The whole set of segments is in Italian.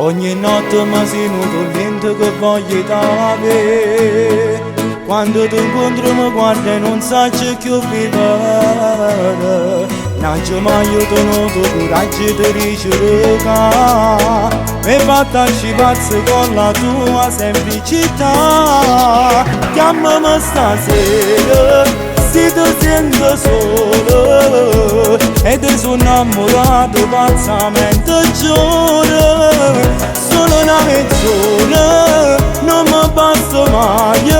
Ogni notte mi sento tormento che voglio t'avere. Quando ti incontro mi guarda e non sai che vivere. Non c'è mai io tenuto coraggio di ricercare. Mi fatta pazzo con la tua semplicità. Chiamami stasera se ti sento solo e ti sono innamorato pazzamente giuro. Solo una mezz'ora non mi basta mai.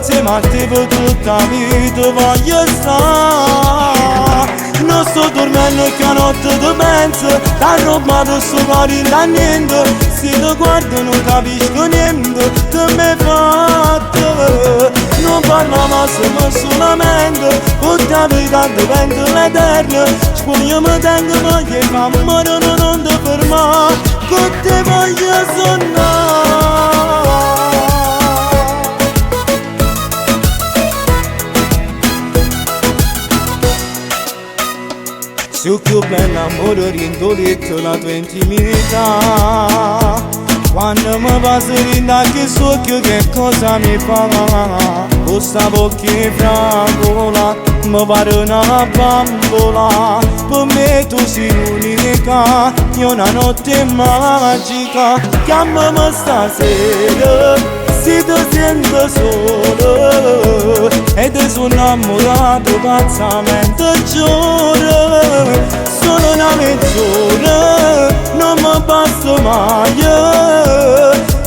Se matti per tutta la vita voglio stare. Non sto dormendo che a notte ti penso, t'ha rubato sto cuore da niente. Se ti guardo non capisco niente che mi hai fatto. Non parliamo solamente, con la vita diventa l'eterna. Spugno mi tengo, voglio fare amore, non ti fermare, con te voglio suonare. Su più bella amore rindoletto la tua intimità. Quando mi passo che so che cosa mi fa. Questa bocca frangola mi pare una bambola. Per me tu sei l'unica, io una notte magica. Chiamami stasera se ti sento solo e ti sono innamorato pazzamente giuro. Solo una mezz'ora non mi basta mai.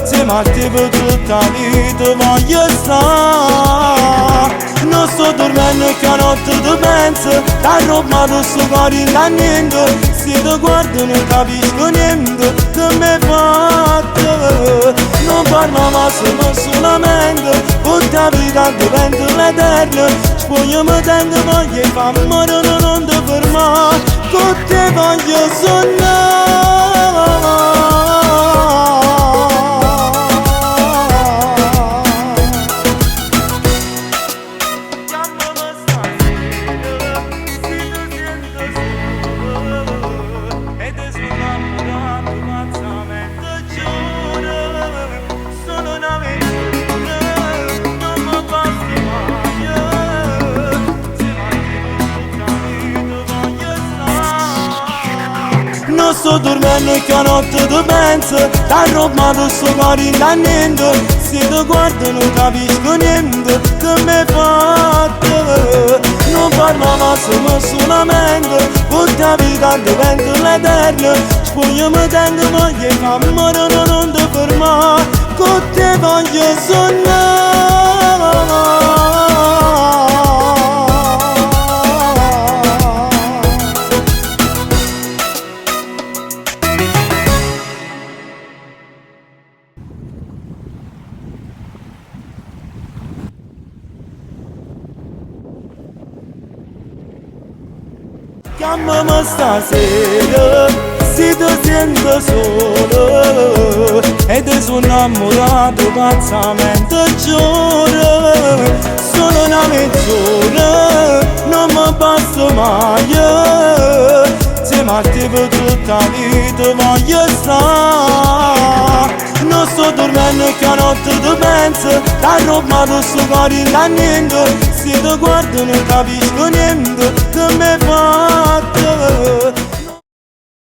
Se matti per tutta la vita voglio stare. Non sto dormendo che a notte ti penso, t'ha rubato sto cuore da niente. Se ti guardo non capisco niente che mi hai fatto. Non parliamo solamente, con la vita diventa l'eterna. Spugno mi tengo, voglio fare amore, non ti fermare, con te voglio suonare. Non sto dormendo che a notte ti penso, t'ha rubato sto cuore da niente. Se ti guardo non capisco niente che mi hai fatto. Non parliamo solamente, con la vita diventa l'eterna. Spugno mi tengo, voglio fare amore, non ti fermare, con te voglio suonare. Chiamami stasera se ti sento solo e ti sono innamorato pazzamente giuro. Solo una mezz'ora non mi basta mai. Se matti per tutta la vita voglio stare. Non sto dormendo che a notte ti penso, t'ha rubato sto cuore da niente. Se ti guardo non capisco niente che mi fa.